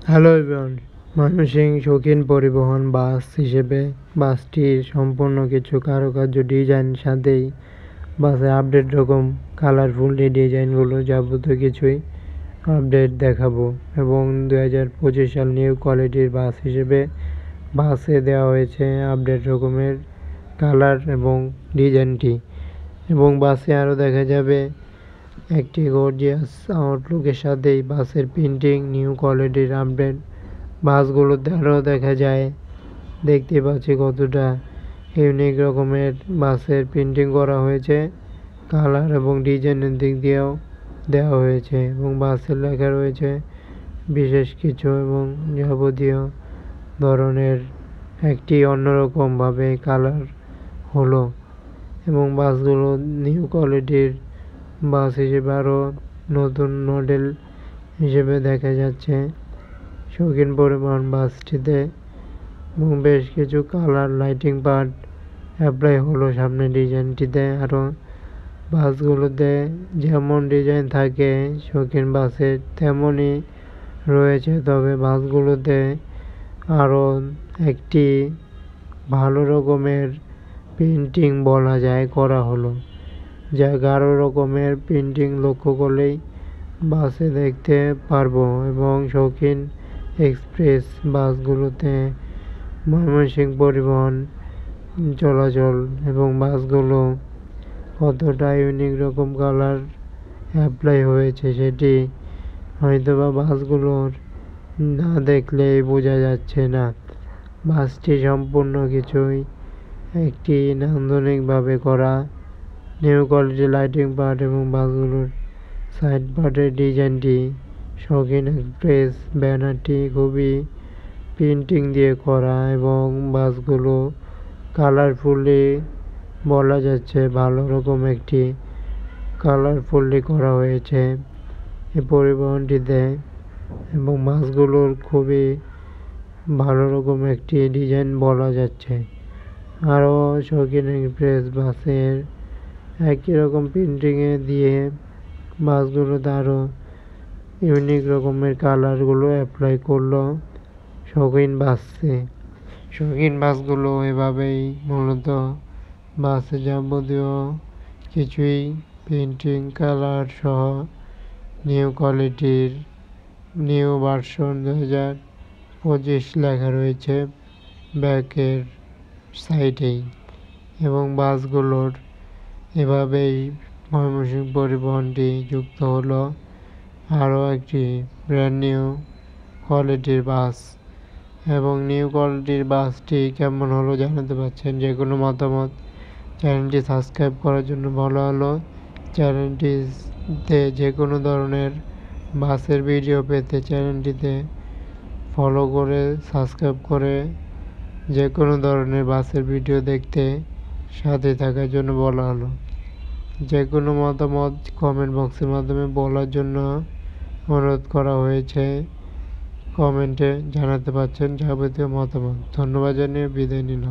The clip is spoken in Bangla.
হ্যালো এভরিওয়ান, ময়মনসিংহ শৌখিন পরিবহন বাস হিসেবে বাসটির সম্পূর্ণ কিছু কারুকার্য ডিজাইন সাথেই বাসে আপডেট রকম কালারফুল এই ডিজাইনগুলো যাবতীয় কিছুই আপডেট দেখাবো। এবং 2025 সাল নিউ কোয়ালিটির বাস হিসেবে বাসে দেওয়া হয়েছে আপডেট রকমের কালার এবং ডিজাইনটি। এবং বাসে আরও দেখা যাবে একটি গর্জিয়াস আউটলুকের সাথেই বাসের প্রিন্টিং নিউ কোয়ালিটির আপডেট। বাসগুলোতে আরও দেখা যায়, দেখতে পাচ্ছি কতটা ইউনিক রকমের বাসের প্রিন্টিং করা হয়েছে, কালার এবং ডিজাইনের দিক দিয়েও দেওয়া হয়েছে। এবং বাসের লেখা রয়েছে বিশেষ কিছু এবং যাবতীয় ধরনের একটি অন্যরকমভাবে কালার হলো। এবং বাসগুলো নিউ কোয়ালিটির বাস হিসেবে আরও নতুন মডেল হিসেবে দেখা যাচ্ছে শৌখিন পরিবহন বাসটিতে। এবং বেশ কিছু কালার লাইটিং পার্ট অ্যাপ্লাই হলো সামনে ডিজাইনটিতে। আরও বাসগুলোতে যেমন ডিজাইন থাকে শৌখিন বাসের তেমনই রয়েছে, তবে বাসগুলোতে আরও একটি ভালো রকমের প্রিন্টিং বলা যায় করা হলো, যা গাঢ় রকমের প্রিন্টিং লক্ষ্য করলেই বাসে দেখতে পারবো। এবং শৌখিন এক্সপ্রেস বাসগুলোতে ময়মনসিংহ পরিবহন চলাচল এবং বাসগুলো কতটা ইউনিক রকম কালার অ্যাপ্লাই হয়েছে সেটি হয়তোবা বাসগুলোর না দেখলেই বোঝা যাচ্ছে না। বাসটি সম্পূর্ণ কিছুই একটি নান্দনিকভাবে করা নিউ কোয়ালিটি লাইটিং পার্ট এবং বাসগুলোর সাইড পার্টের ডিজাইনটি শৌখিন এক্সপ্রেস ব্যানারটি খুবই প্রিন্টিং দিয়ে করা এবং বাসগুলো কালারফুলি বলা যাচ্ছে ভালো রকম একটি কালারফুলি করা হয়েছে এই পরিবহনটিতে। এবং বাসগুলোর খুবই ভালো রকম একটি ডিজাইন বলা যাচ্ছে। আরও শৌখিন এক্সপ্রেস বাসের একই রকম প্রিন্টিংয়ে দিয়ে বাসগুলোতে আরও ইউনিক রকমের কালারগুলো অ্যাপ্লাই করলো শৌখিন বাসে। শৌখিন বাসগুলো এভাবেই মূলত বাসে যাবতীয় কিছুই প্রিন্টিং কালার সহ নিউ কোয়ালিটির নিউ ভার্সন 2025 লেখা রয়েছে ব্যাকের সাইডেই। এবং বাসগুলোর এভাবেই ময়মনসিংহ পরিবহনটি যুক্ত হলো আরও একটি ব্র্যান্ড নিউ কোয়ালিটির বাস। এবং নিউ কোয়ালিটির বাসটি কেমন হলো জানাতে পারছেন। যে কোনো মতামত চ্যানেলটি সাবস্ক্রাইব করার জন্য বলা হলো। চ্যানেলটিতে যে কোনো ধরনের বাসের ভিডিও পেতে চ্যানেলটিতে ফলো করে সাবস্ক্রাইব করে যে কোনো ধরনের বাসের ভিডিও দেখতে সাথে থাকার জন্য বলা হলো। যে কোনো মতামত কমেন্ট বক্সের মাধ্যমে বলার জন্য অনুরোধ করা হয়েছে। কমেন্টে জানাতে পারছেন যাবতীয় মতামত। ধন্যবাদ জানিয়ে বিদায় নিলাম।